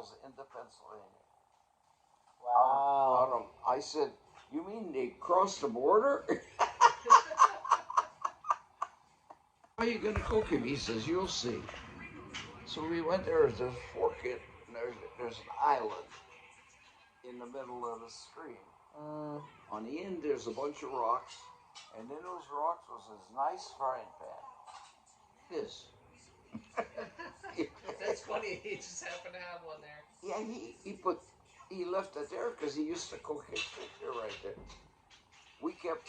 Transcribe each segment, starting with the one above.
miles into Pennsylvania. Wow. I said, you mean they crossed the border? How are you going to cook him? He says, you'll see. So we went there. There's a fork and there's an island in the middle of the stream. On the end, there's a bunch of rocks, and in those rocks was this nice frying pan. His. That's funny. He just happened to have one there. Yeah, he left it there because he used to cook his fish there right there. We kept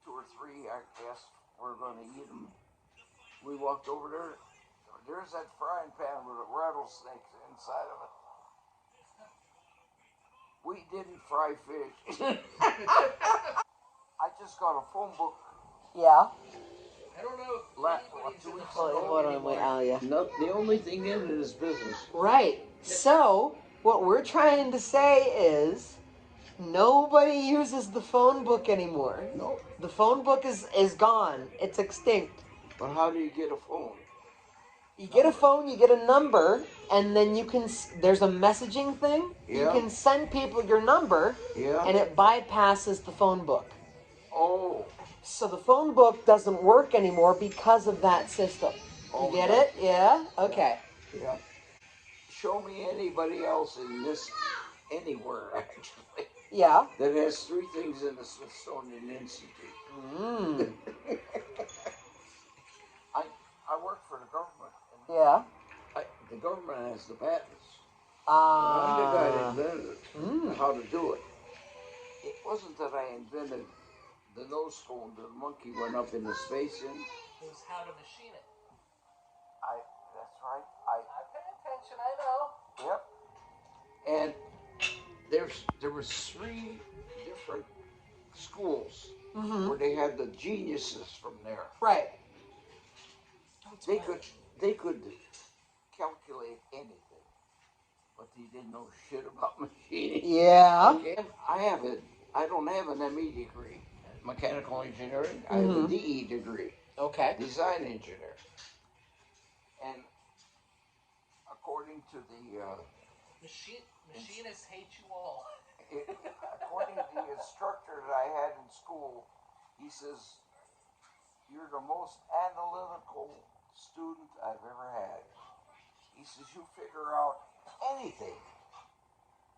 2 or 3. I guess we're going to eat them. We walked over there. There's that frying pan with a rattlesnake inside of it. We didn't fry fish. I just got a phone book. Yeah. I don't know if 2 weeks hold on, wait, Alia. No, the only thing in it is business. Right. So, what we're trying to say is, nobody uses the phone book anymore. No. The phone book is gone. It's extinct. But how do you get a phone? You get a phone, you get a number, and then you can, there's a messaging thing. Yeah. You can send people your number, Yeah. and it bypasses the phone book. Oh. So the phone book doesn't work anymore because of that system. You get it? Yeah? Okay. Yeah. Show me anybody else in this, anywhere actually, Yeah. that has 3 things in the Smithsonian Institute. I work for the government. Yeah. The government has the patents. I'm the guy that invented how to do it. It wasn't that I invented the nose cone that the monkey went up into space in. It was how to machine it. That's right. I pay attention, I know. Yep. And there was 3 different schools where they had the geniuses from there. Right. They could calculate anything, but they didn't know shit about machining. Yeah. Okay. I don't have an ME degree, mechanical engineering. I have a DE degree. Okay. Design engineer. And according to the machinists hate you all. According to the instructor that I had in school, he says, you're the most analytical student I've ever had. He says, you figure out anything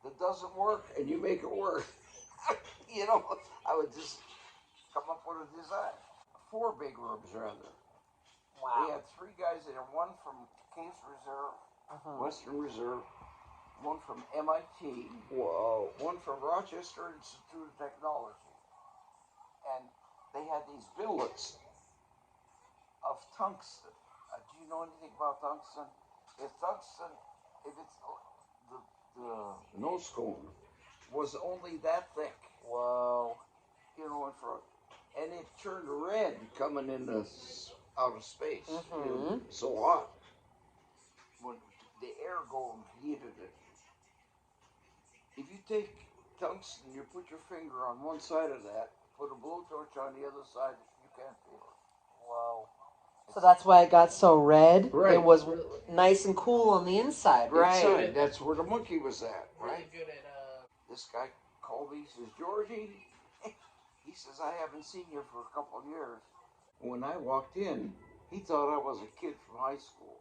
that doesn't work and you make it work. You know, I would just come up with a design. 4 big rooms, rather. Wow. We had 3 guys in there, one from Case Reserve, Western Reserve, one from MIT, one from Rochester Institute of Technology. And they had these billets of tungsten. Do you know anything about tungsten? If it's the nose cone was only that thick. Whoa. You know, in front. And it turned red coming into outer space. You know, so hot. When the air going heated it. If you take tungsten, you put your finger on one side of that, put a blowtorch on the other side, you can't feel it. Whoa. So that's why it got so red? Right. It was nice and cool on the inside, right? Inside, that's where the monkey was at, right? Really good at, This guy called me, he says, Georgie, he says, I haven't seen you for a couple of years. When I walked in, he thought I was a kid from high school.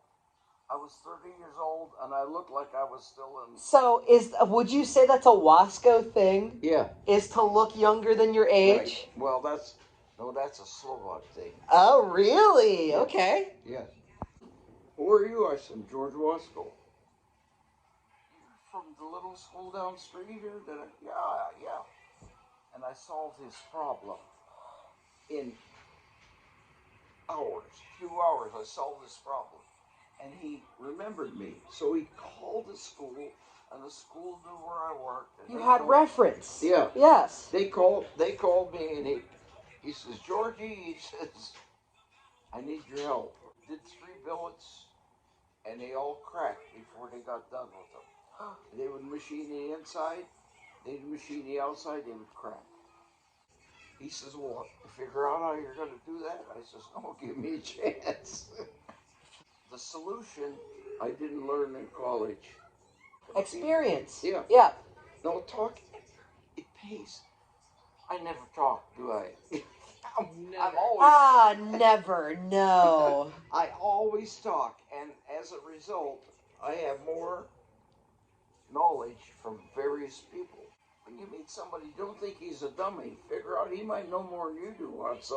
I was 30 years old, and I looked like I was still in... So, would you say that's a Wasco thing? Yeah. Is to look younger than your age? Right. Well, that's a Slovak thing. Oh, really? Yeah. Okay. Yes. Where are you? I said, George Wasco. You're from the little school down the street here? Yeah. And I solved his problem in hours, few hours. I solved this problem. And he remembered me. So he called the school, and the school knew where I worked. And you had reference. Yeah. Yes. They called me, and he says, Georgie, he says, I need your help. Did 3 billets, and they all cracked before they got done with them. They would machine the inside, they'd machine the outside, they would crack. He says, well, figure out how you're going to do that? I says, no, give me a chance. The solution I didn't learn in college. Experience. Yeah. Yeah. No, talk, it pays. I never talk, do I? I'm always... Never. No. I always talk, and as a result, I have more knowledge from various people. When you meet somebody, don't think he's a dummy. Figure out he might know more than you do on something.